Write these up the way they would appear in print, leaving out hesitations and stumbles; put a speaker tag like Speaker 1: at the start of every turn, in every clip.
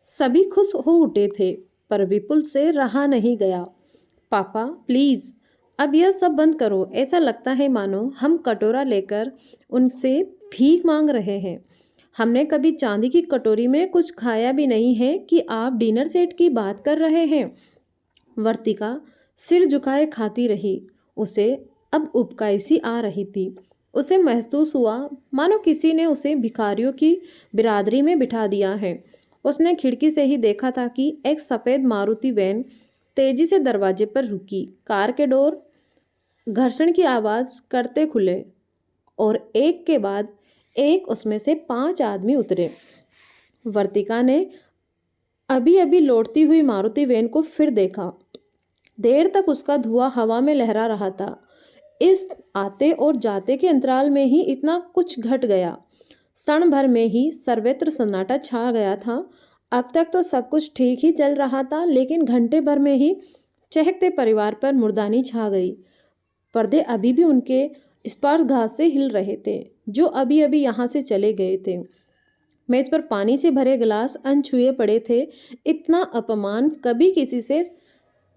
Speaker 1: सभी खुश हो उठे थे, पर विपुल से रहा नहीं गया। पापा प्लीज, अब यह सब बंद करो। ऐसा लगता है मानो हम कटोरा लेकर उनसे भीख मांग रहे हैं। हमने कभी चांदी की कटोरी में कुछ खाया भी नहीं है कि आप डिनर सेट की बात कर रहे हैं। वर्तिका सिर झुकाए खाती रही। उसे अब उबकाई सी आ रही थी। उसे महसूस हुआ मानो किसी ने उसे भिखारियों की बिरादरी में बिठा दिया है। उसने खिड़की से ही देखा था कि एक सफ़ेद मारुति वैन तेजी से दरवाजे पर रुकी। कार के डोर घर्षण की आवाज़ करते खुले और एक के बाद एक उसमें से 5 आदमी उतरे। वर्तिका ने अभी अभी लौटती हुई मारुति वैन को फिर देखा। देर तक उसका धुआं हवा में लहरा रहा था। इस आते और जाते के अंतराल में ही इतना कुछ घट गया। क्षण भर में ही सर्वत्र सन्नाटा छा गया था। अब तक तो सब कुछ ठीक ही चल रहा था, लेकिन घंटे भर में ही चहकते परिवार पर मुर्दानी छा गई। पर्दे अभी भी उनके स्पर्शघात से हिल रहे थे, जो अभी अभी यहाँ से चले गए थे। मेज पर पानी से भरे गिलास अनछुए पड़े थे। इतना अपमान कभी किसी से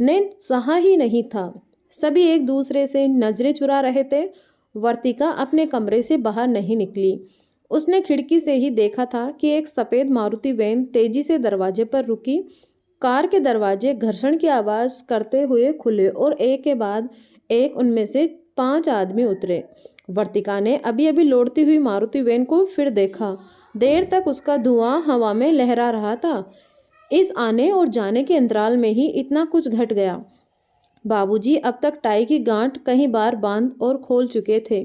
Speaker 1: ने सहा ही नहीं था। सभी एक दूसरे से नजरें चुरा रहे थे। वर्तिका अपने कमरे से बाहर नहीं निकली। उसने खिड़की से ही देखा था कि एक सफ़ेद मारुति वैन तेजी से दरवाजे पर रुकी। कार के दरवाजे घर्षण की आवाज़ करते हुए खुले और एक के बाद एक उनमें से 5 आदमी उतरे। वर्तिका ने अभी अभी लौटती हुई मारुति वैन को फिर देखा। देर तक उसका धुआं हवा में लहरा रहा था। इस आने और जाने के अंतराल में ही इतना कुछ घट गया। बाबूजी अब तक टाई की गांठ कहीं बार बांध और खोल चुके थे।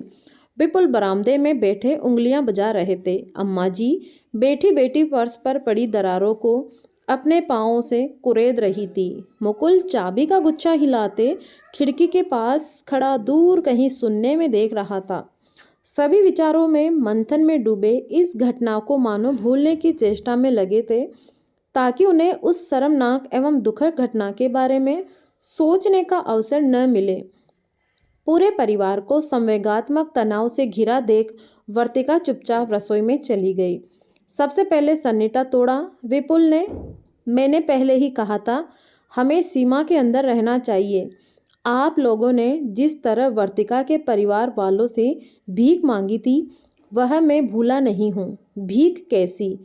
Speaker 1: विपुल बरामदे में बैठे उंगलियां बजा रहे थे। अम्मा जी बैठी बैठी फर्श पर पड़ी दरारों को अपने पांवों से कुरेद रही थी। मुकुल चाबी का गुच्छा हिलाते खिड़की के पास खड़ा दूर कहीं सुनने में देख रहा था। सभी विचारों में मंथन में डूबे इस घटना को मानो भूलने की चेष्टा में लगे थे, ताकि उन्हें उस शर्मनाक एवं दुखद घटना के बारे में सोचने का अवसर न मिले। पूरे परिवार को संवेगात्मक तनाव से घिरा देख वर्तिका चुपचाप रसोई में चली गई। सबसे पहले सन्नाटा तोड़ा विपुल ने। मैंने पहले ही कहा था, हमें सीमा के अंदर रहना चाहिए। आप लोगों ने जिस तरह वर्तिका के परिवार वालों से भीख मांगी थी, वह मैं भूला नहीं हूँ। भीख कैसी?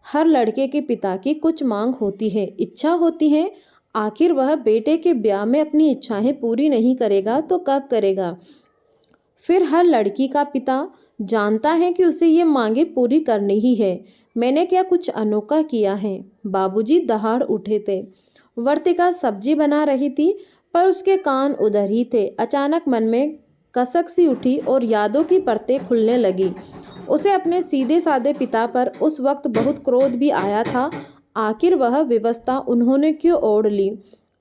Speaker 1: हर लड़के के पिता की कुछ मांग होती है, इच्छा होती है। आखिर वह बेटे के ब्याह में अपनी इच्छाएं पूरी नहीं करेगा तो कब करेगा? फिर हर लड़की का पिता जानता है कि उसे ये मांगे पूरी करनी ही है। मैंने क्या कुछ अनोखा किया है? बाबूजी दहाड़ उठे थे। वर्तिका सब्जी बना रही थी, पर उसके कान उधर ही थे। अचानक मन में कसक सी उठी और यादों की परतें खुलने लगी। उसे अपने सीधे साधे पिता पर उस वक्त बहुत क्रोध भी आया था। आखिर वह व्यवस्था उन्होंने क्यों ओढ़ ली?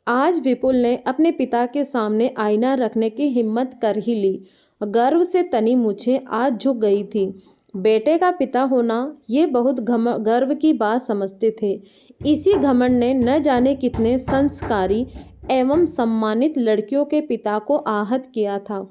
Speaker 1: आज विपुल ने अपने पिता के सामने आईना रखने की हिम्मत कर ही ली। गर्व से तनी मूछें आज झुक गई थी। बेटे का पिता होना ये बहुत गर्व की बात समझते थे। इसी घमंड ने न जाने कितने संस्कारी एवं सम्मानित लड़कियों के पिता को आहत किया था।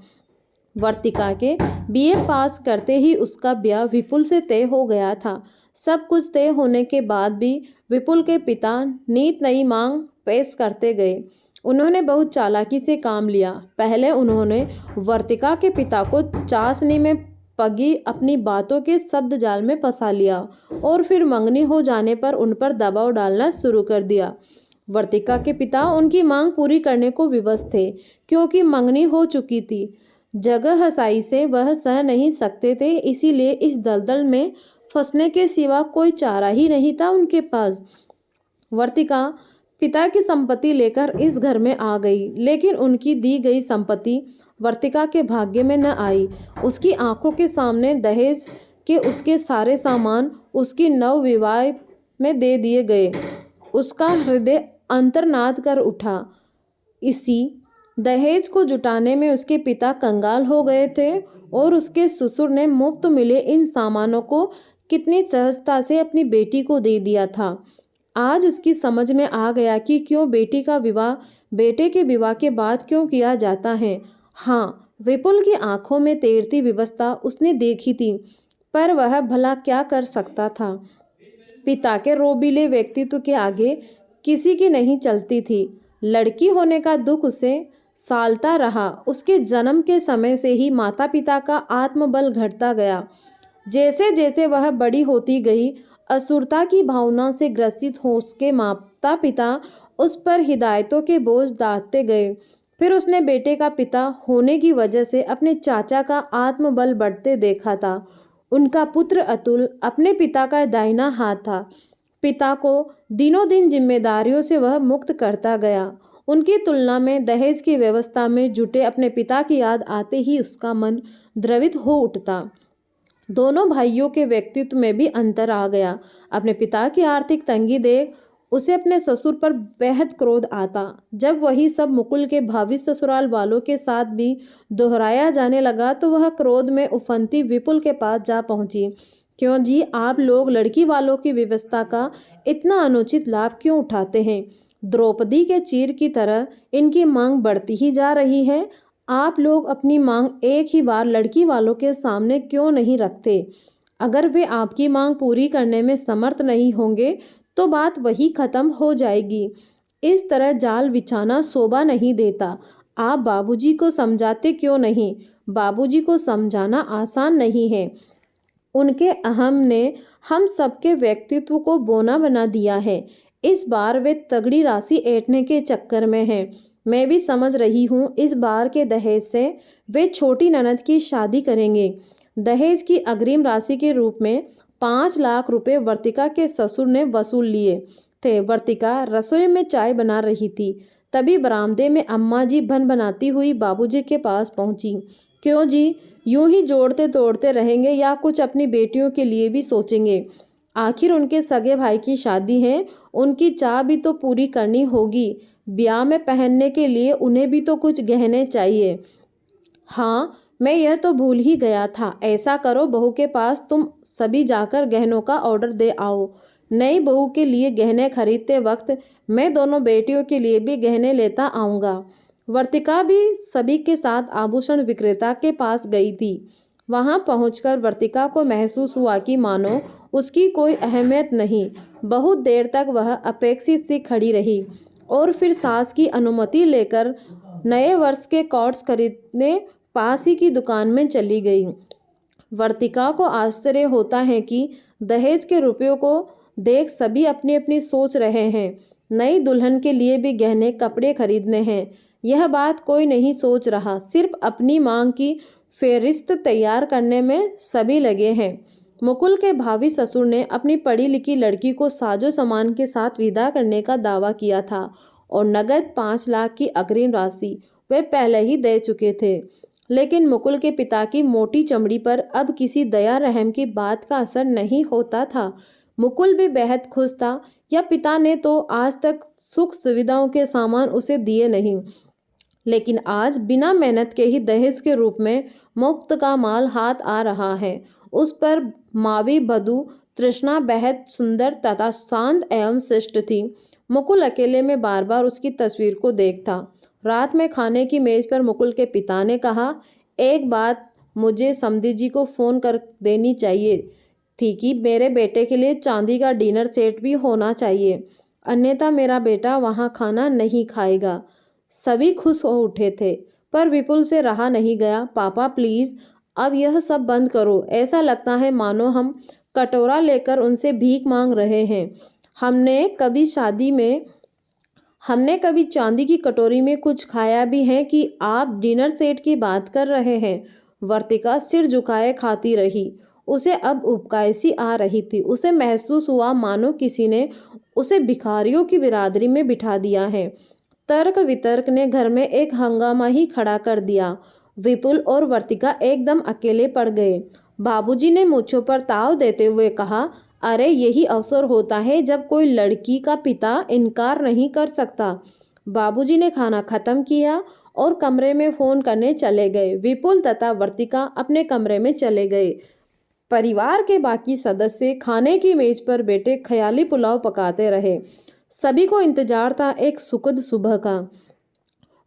Speaker 1: वर्तिका के बीए पास करते ही उसका ब्याह विपुल से तय हो गया था। सब कुछ तय होने के बाद भी विपुल के पिता नीत नई मांग पेश करते गए। उन्होंने बहुत चालाकी से काम लिया। पहले उन्होंने वर्तिका के पिता को चाशनी में पगी अपनी बातों के शब्द जाल में फंसा लिया और फिर मंगनी हो जाने पर उन पर दबाव डालना शुरू कर दिया। वर्तिका के पिता उनकी मांग पूरी करने को विवश थे, क्योंकि मंगनी हो चुकी थी। जगह हसाई से वह सह नहीं सकते थे, इसीलिए इस दलदल में फंसने के सिवा कोई चारा ही नहीं था उनके पास। वर्तिका पिता की संपत्ति लेकर इस घर में आ गई, लेकिन उनकी दी गई संपत्ति वर्तिका के भाग्य में न आई। उसकी आंखों के सामने दहेज के उसके सारे सामान उसकी नवविवाह में दे दिए गए। उसका हृदय अंतर्नाद कर उठा। इसी दहेज को जुटाने में उसके पिता कंगाल हो गए थे और उसके ससुर ने मुफ्त मिले इन सामानों को कितनी सहजता से अपनी बेटी को दे दिया था। आज उसकी समझ में आ गया कि क्यों बेटी का विवाह बेटे के विवाह के बाद क्यों किया जाता है। हाँ, विपुल की आंखों में तैरती व्यवस्था उसने देखी थी, पर वह भला क्या कर सकता था। पिता के रोबीले व्यक्तित्व के आगे किसी की नहीं चलती थी। लड़की होने का दुख उसे सालता रहा। उसके जन्म के समय से ही माता पिता का आत्मबल घटता गया। जैसे जैसे वह बड़ी होती गई, असुरता की भावना से ग्रसित हो उसके माता पिता उस पर हिदायतों के बोझ डालते गए। फिर उसने बेटे का पिता होने की वजह से अपने चाचा का आत्मबल बढ़ते देखा था। उनका पुत्र अतुल अपने पिता का दाहिना हाथ था। पिता को दिनों दिन जिम्मेदारियों से वह मुक्त करता गया। उनकी तुलना में दहेज की व्यवस्था में जुटे अपने पिता की याद आते ही उसका मन द्रवित हो उठता। दोनों भाइयों के व्यक्तित्व में भी अंतर आ गया। अपने पिता की आर्थिक तंगी देख उसे अपने ससुर पर बेहद क्रोध आता। जब वही सब मुकुल के भावी ससुराल वालों के साथ भी दोहराया जाने लगा तो वह क्रोध में उफनती विपुल के पास जा पहुंची। क्यों जी, आप लोग लड़की वालों की व्यवस्था का इतना अनुचित लाभ क्यों उठाते हैं? द्रौपदी के चीर की तरह इनकी मांग बढ़ती ही जा रही है। आप लोग अपनी मांग एक ही बार लड़की वालों के सामने क्यों नहीं रखते? अगर वे आपकी मांग पूरी करने में समर्थ नहीं होंगे तो बात वही खत्म हो जाएगी। इस तरह जाल बिछाना शोभा नहीं देता। आप बाबूजी को समझाते क्यों नहीं? बाबूजी को समझाना आसान नहीं है। उनके अहम ने हम सबके व्यक्तित्व को बोना बना दिया है। इस बार वे तगड़ी राशि ऐंठने के चक्कर में हैं। मैं भी समझ रही हूँ, इस बार के दहेज से वे छोटी ननद की शादी करेंगे। दहेज की अग्रिम राशि के रूप में 5 लाख रुपए वर्तिका के ससुर ने वसूल लिए थे। वर्तिका रसोई में चाय बना रही थी। तभी बरामदे में अम्मा जी भन बनाती हुई बाबूजी के पास पहुंची। क्यों जी, यूं ही जोड़ते तोड़ते रहेंगे या कुछ अपनी बेटियों के लिए भी सोचेंगे? आखिर उनके सगे भाई की शादी है, उनकी चाह भी तो पूरी करनी होगी। ब्याह में पहनने के लिए उन्हें भी तो कुछ गहने चाहिए। हाँ, मैं यह तो भूल ही गया था। ऐसा करो, बहू के पास तुम सभी जाकर गहनों का ऑर्डर दे आओ। नई बहू के लिए गहने खरीदते वक्त मैं दोनों बेटियों के लिए भी गहने लेता आऊँगा। वर्तिका भी सभी के साथ आभूषण विक्रेता के पास गई थी। वहां पहुंचकर वर्तिका को महसूस हुआ कि मानो उसकी कोई अहमियत नहीं। बहुत देर तक वह अपेक्षित सी खड़ी रही और फिर सास की अनुमति लेकर नए वर्ष के कॉर्ड्स खरीदने पास ही की दुकान में चली गई। वर्तिका को आश्चर्य होता है कि दहेज के रुपयों को देख सभी अपनी अपनी सोच रहे हैं। नई दुल्हन के लिए भी गहने कपड़े खरीदने हैं, यह बात कोई नहीं सोच रहा। सिर्फ अपनी मांग की फेरिस्त तैयार करने में सभी लगे हैं। मुकुल के भावी ससुर ने अपनी पढ़ी लिखी लड़की को साजो सामान के साथ विदा करने का दावा किया था और नगद 5 लाख की अग्रिम राशि वे पहले ही दे चुके थे। लेकिन मुकुल के पिता की मोटी चमड़ी पर अब किसी दया रहम की बात का असर नहीं होता था। मुकुल भी बेहद खुश था। या पिता ने तो आज तक सुख सुविधाओं के सामान उसे दिए नहीं, लेकिन आज बिना मेहनत के ही दहेज के रूप में मुफ्त का माल हाथ आ रहा है। उस पर मावी बधू तृष्णा बेहद सुंदर तथा शांत एवं शिष्ट थी। मुकुल अकेले में बार बार उसकी तस्वीर को देखता। रात में खाने की मेज पर मुकुल के पिता ने कहा, एक बात मुझे समधी जी को फोन कर देनी चाहिए थी कि मेरे बेटे के लिए चांदी का डिनर सेट भी होना चाहिए, अन्यथा मेरा बेटा वहाँ खाना नहीं खाएगा। सभी खुश हो उठे थे, पर विपुल से रहा नहीं गया। पापा प्लीज, अब यह सब बंद करो। ऐसा लगता है मानो हम कटोरा लेकर उनसे भीख मांग रहे हैं। हमने कभी चांदी की कटोरी में कुछ खाया भी है कि आप डिनर सेट की बात कर रहे हैं? वर्तिका सिर झुकाए खाती रही। उसे अब उबकाई आ रही थी। उसे महसूस हुआ मानो किसी ने उसे भिखारियों की बिरादरी में बिठा दिया है। तर्क वितर्क ने घर में एक हंगामा ही खड़ा कर दिया। विपुल और वर्तिका एकदम अकेले पड़ गए। बाबूजी ने मूंछों पर ताव देते हुए कहा, अरे यही अवसर होता है जब कोई लड़की का पिता इनकार नहीं कर सकता। बाबूजी ने खाना खत्म किया और कमरे में फोन करने चले गए। विपुल तथा वर्तिका अपने कमरे में चले गए। परिवार के बाकी सदस्य खाने की मेज पर बैठे ख्याली पुलाव पकाते रहे। सभी को इंतजार था एक सुखद सुबह का।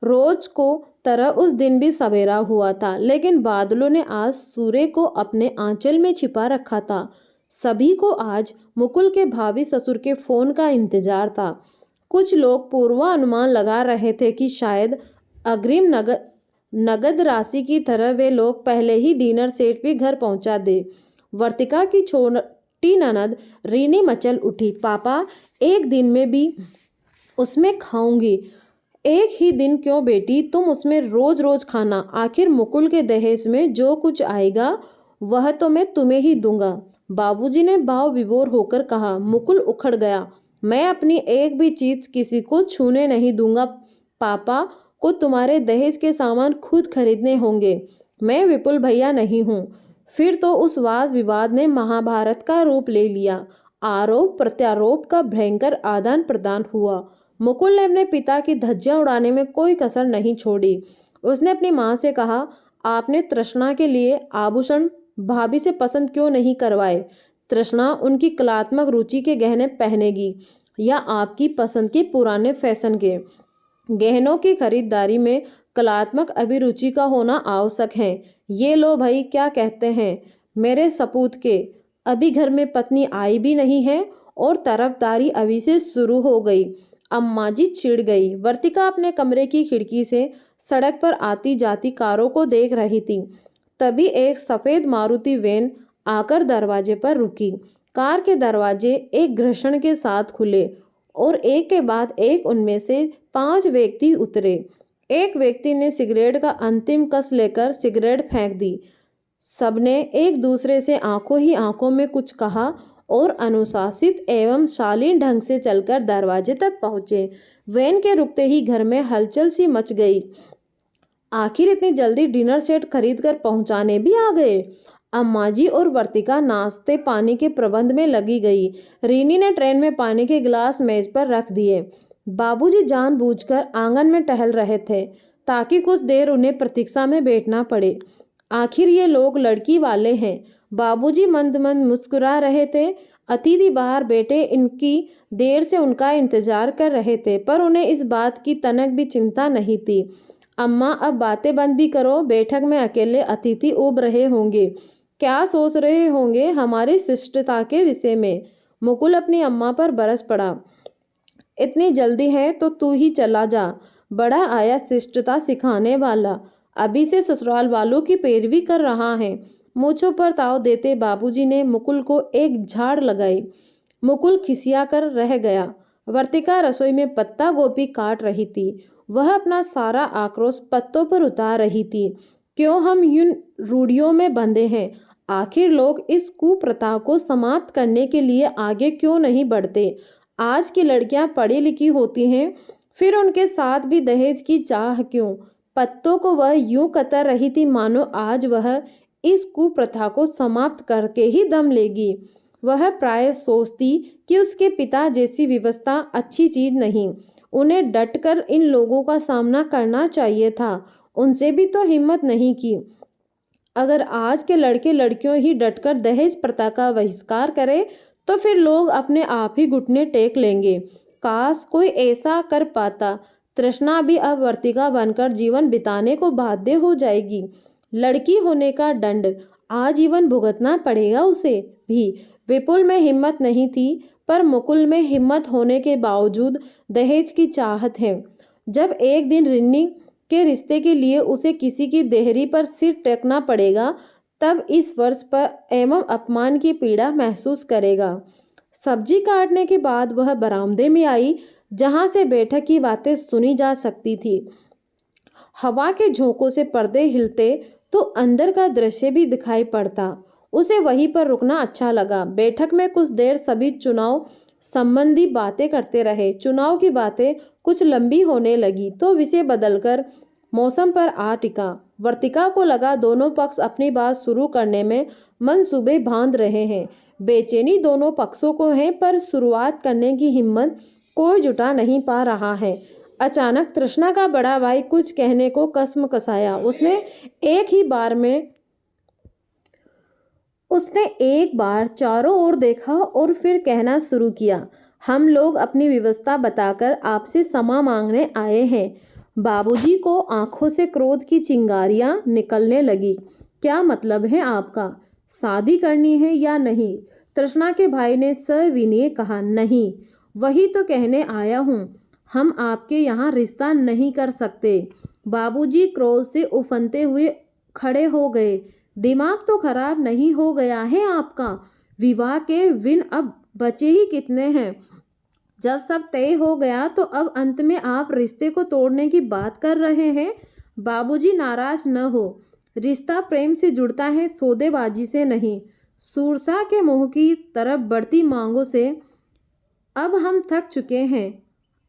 Speaker 1: रोज को तरह उस दिन भी सवेरा हुआ था, लेकिन बादलों ने आज सूर्य को अपने आंचल में छिपा रखा था। सभी को आज मुकुल के भावी ससुर के फोन का इंतजार था। कुछ लोग पूर्वानुमान लगा रहे थे कि शायद अग्रिम नगद राशि की तरह वे लोग पहले ही डिनर सेट भी घर पहुंचा दे। वर्तिका की छोटी ननद रीनी मचल उठी। पापा, एक दिन में भी उसमें खाऊंगी। एक ही दिन क्यों बेटी, तुम उसमें रोज रोज खाना। आखिर मुकुल के दहेज में जो कुछ आएगा वह तो मैं तुम्हें ही दूंगा। बाबूजी ने भाव विभोर होकर कहा। मुकुल उखड़ गया। मैं अपनी एक भी चीज किसी को छूने नहीं दूंगा। पापा को तुम्हारे दहेज के सामान खुद खरीदने होंगे। मैं विपुल भैया नहीं हूँ। फिर तो उस वाद विवाद ने महाभारत का रूप ले लिया। आरोप प्रत्यारोप का भयंकर आदान प्रदान हुआ। मुकुल ने अपने पिता की धज्जियां उड़ाने में कोई कसर नहीं छोड़ी। उसने अपनी माँ से कहा, आपने तृष्णा के लिए आभूषण भाभी से पसंद क्यों नहीं करवाए? तृष्णा उनकी कलात्मक रुचि के गहने पहनेगी या आपकी पसंद के पुराने फैशन के गहनों की खरीदारी में कलात्मक अभिरुचि का होना आवश्यक है। ये लो भाई, क्या कहते हैं मेरे सपूत के? अभी घर में पत्नी आई भी नहीं है और तरफदारी अभी से शुरू हो गई। अम्मा जी चिढ़ गई। वर्तिका अपने कमरे की खिड़की से सड़क पर आती जाती कारों को देख रही थी। तभी एक सफेद मारुति वैन आकर दरवाजे पर रुकी। कार के दरवाजे एक घर्षण के साथ खुले और एक के बाद एक उनमें से 5 व्यक्ति उतरे। एक व्यक्ति ने सिगरेट का अंतिम कस लेकर सिगरेट फेंक दी। सबने एक दूसरे से आंखों ही आंखों में कुछ कहा और अनुशासित एवं शालीन ढंग से चलकर दरवाजे तक पहुंचे। वैन के रुकते ही घर में हलचल सी मच गई। आखिर इतनी जल्दी डिनर सेट खरीद कर पहुंचाने भी आ गए। अम्मा जी और वर्तिका नाश्ते पानी के प्रबंध में लगी गई। रीनी ने ट्रेन में पानी के गिलास मेज पर रख दिए। बाबूजी जानबूझकर आंगन में टहल रहे थे ताकि कुछ देर उन्हें प्रतीक्षा में बैठना पड़े। आखिर ये लोग लड़की वाले हैं। बाबूजी मंद मंद मुस्कुरा रहे थे। अतिथि बाहर बैठे इनकी देर से उनका इंतजार कर रहे थे, पर उन्हें इस बात की तनक भी चिंता नहीं थी। अम्मा, अब बातें बंद भी करो। बैठक में अकेले अतिथि उब रहे होंगे, क्या सोच रहे होंगे हमारी शिष्टता के विषय में। मुकुल अपनी अम्मा पर बरस पड़ा। इतनी जल्दी है तो तू ही चला जा। बड़ा आया शिष्टता सिखाने वाला, अभी से ससुराल वालों की पैरवी कर रहा है। मूंछों पर ताव देते बाबूजी ने मुकुल को एक झाड़ लगाई। मुकुल खिसिया कर रह गया। वर्तिका रसोई में पत्ता गोभी काट रही थी। वह अपना सारा आक्रोश पत्तों पर उतार रही थी। क्यों हम इन रूढ़ियों में बंधे हैं? आखिर लोग इस कुप्रथा को समाप्त करने के लिए आगे क्यों नहीं बढ़ते? आज की लड़कियां पढ़ी लिखी होती हैं, फिर उनके साथ भी दहेज की चाह क्यों? पत्तों को वह यूं कतर रही थी मानो आज वह इस कुप्रथा को समाप्त करके ही दम लेगी। वह प्राय सोचती कि उसके पिता जैसी व्यवस्था अच्छी चीज नहीं। उन्हें डटकर इन लोगों का सामना करना चाहिए था। उनसे भी तो हिम्मत नहीं की। अगर आज के लड़के लड़कियों ही डटकर दहेज प्रथा का बहिष्कार करे तो फिर लोग अपने आप ही घुटने टेक लेंगे। काश कोई ऐसा कर पाता। तृष्णा भी अब वर्तिका बनकर जीवन बिताने को बाध्य हो जाएगी। लड़की होने का दंड आजीवन भुगतना पड़ेगा उसे भी। विपुल में हिम्मत नहीं थी, पर मुकुल में हिम्मत होने के बावजूद दहेज की चाहत है। जब एक दिन रिन्नी के रिश्ते के लिए उसे किसी की देहरी पर सिर टेकना पड़ेगा, तब इस वर्ष पर एवं अपमान की पीड़ा महसूस करेगा। सब्जी काटने के बाद वह बरामदे में आई, जहां से बैठक की बातें सुनी जा सकती थी। हवा के झोंकों से पर्दे हिलते तो अंदर का दृश्य भी दिखाई पड़ता। उसे वहीं पर रुकना अच्छा लगा। बैठक में कुछ देर सभी चुनाव संबंधी बातें करते रहे। चुनाव की बातें कुछ लंबी होने लगी तो विषय बदलकर मौसम पर आ टिका। वर्तिका को लगा दोनों पक्ष अपनी बात शुरू करने में मंसूबे बांध रहे हैं। बेचैनी दोनों पक्षों को है, पर शुरुआत करने की हिम्मत कोई जुटा नहीं पा रहा है। अचानक तृष्णा का बड़ा भाई कुछ कहने को कसम कसाया। उसने एक बार चारों ओर देखा और फिर कहना शुरू किया, हम लोग अपनी व्यवस्था बताकर आपसे क्षमा मांगने आए हैं। बाबूजी को आंखों से क्रोध की चिंगारियां निकलने लगी। क्या मतलब है आपका? शादी करनी है या नहीं? तृष्णा के भाई ने सविनय कहा, नहीं, वही तो कहने आया हूँ, हम आपके यहाँ रिश्ता नहीं कर सकते। बाबूजी क्रोध से उफनते हुए खड़े हो गए। दिमाग तो खराब नहीं हो गया है आपका? विवाह के दिन अब बचे ही कितने हैं? जब सब तय हो गया तो अब अंत में आप रिश्ते को तोड़ने की बात कर रहे हैं। बाबूजी नाराज न हो, रिश्ता प्रेम से जुड़ता है, सौदेबाजी से नहीं। सूरसा के मुंह की तरफ बढ़ती मांगों से अब हम थक चुके हैं।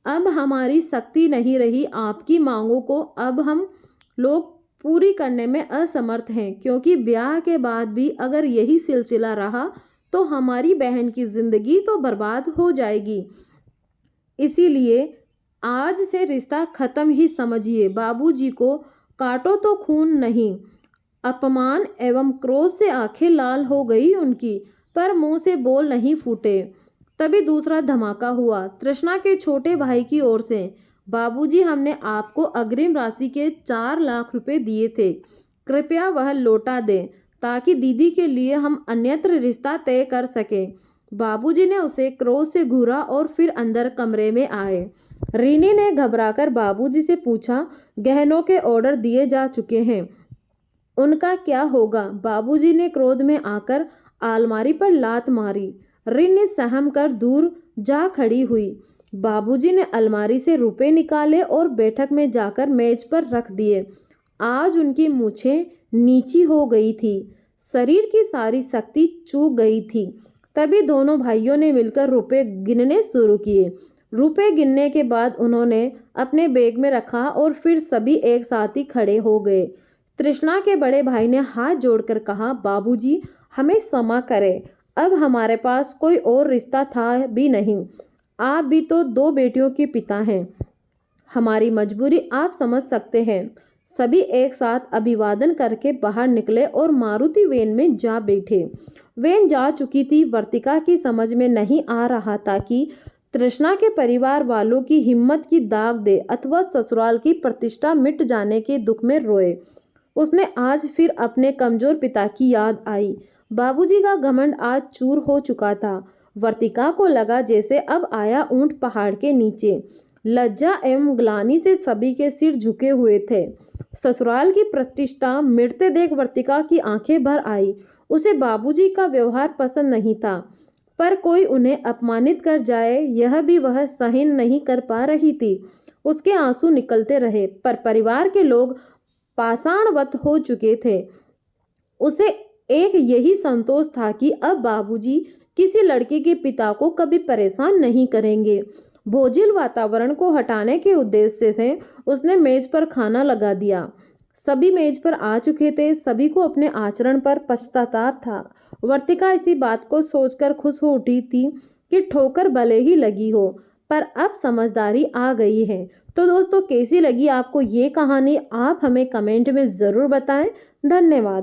Speaker 1: अब हमारी शक्ति नहीं रही, आपकी मांगों को अब हम लोग पूरी करने में असमर्थ हैं, क्योंकि ब्याह के बाद भी अगर यही सिलसिला रहा तो हमारी बहन की जिंदगी तो बर्बाद हो जाएगी। इसीलिए आज से रिश्ता खत्म ही समझिए। बाबूजी को काटो तो खून नहीं। अपमान एवं क्रोध से आंखें लाल हो गई उनकी, पर मुंह से बोल नहीं फूटे। तभी दूसरा धमाका हुआ, तृष्णा के छोटे भाई की ओर से। बाबूजी, हमने आपको अग्रिम राशि के 4 लाख रुपए दिए थे, कृपया वह लौटा दें ताकि दीदी के लिए हम अन्यत्र रिश्ता तय कर सकें। बाबूजी ने उसे क्रोध से घूरा और फिर अंदर कमरे में आए। रीनी ने घबराकर बाबूजी से पूछा, गहनों के ऑर्डर दिए जा चुके हैं, उनका क्या होगा? बाबूजी ने क्रोध में आकर अलमारी पर लात मारी। रीनी सहम कर दूर जा खड़ी हुई। बाबूजी ने अलमारी से रुपए निकाले और बैठक में जाकर मेज पर रख दिए। आज उनकी मूछें नीची हो गई थी, शरीर की सारी शक्ति चूक गई थी। तभी दोनों भाइयों ने मिलकर रुपए गिनने शुरू किए। रुपए गिनने के बाद उन्होंने अपने बैग में रखा और फिर सभी एक साथ ही खड़े हो गए। तृष्णा के बड़े भाई ने हाथ जोड़कर कहा, बाबूजी, हमें क्षमा करें, अब हमारे पास कोई और रिश्ता था भी नहीं। आप भी तो 2 बेटियों के पिता हैं, हमारी मजबूरी आप समझ सकते हैं। सभी एक साथ अभिवादन करके बाहर निकले और मारुति वैन में जा बैठे। वैन जा चुकी थी। वर्तिका की समझ में नहीं आ रहा था कि तृष्णा के परिवार वालों की हिम्मत की दाग दे अथवा ससुराल की प्रतिष्ठा मिट जाने के दुख में रोए। उसने आज फिर अपने कमजोर पिता की याद आई। बाबूजी का घमंड आज चूर हो चुका था। वर्तिका को लगा जैसे अब आया ऊंट पहाड़ के नीचे। लज्जा एवं ग्लानि से सभी के सिर झुके हुए थे। ससुराल की प्रतिष्ठा मिटते देख वर्तिका की आंखें भर आई। उसे बाबूजी का व्यवहार पसंद नहीं था, पर कोई उन्हें अपमानित कर जाए यह भी वह सहन नहीं कर पा रही थी। उसके आंसू निकलते रहे, पर परिवार के लोग पाषाणवत हो चुके थे। उसे एक यही संतोष था कि अब बाबूजी किसी लड़के के पिता को कभी परेशान नहीं करेंगे। बोझिल वातावरण को हटाने के उद्देश्य से उसने मेज पर खाना लगा दिया। सभी मेज पर आ चुके थे। सभी को अपने आचरण पर पश्चाताप था। वर्तिका इसी बात को सोचकर खुश हो उठी थी कि ठोकर भले ही लगी हो, पर अब समझदारी आ गई है। तो दोस्तों, कैसी लगी आपको ये कहानी? आप हमें कमेंट में ज़रूर बताएं। धन्यवाद।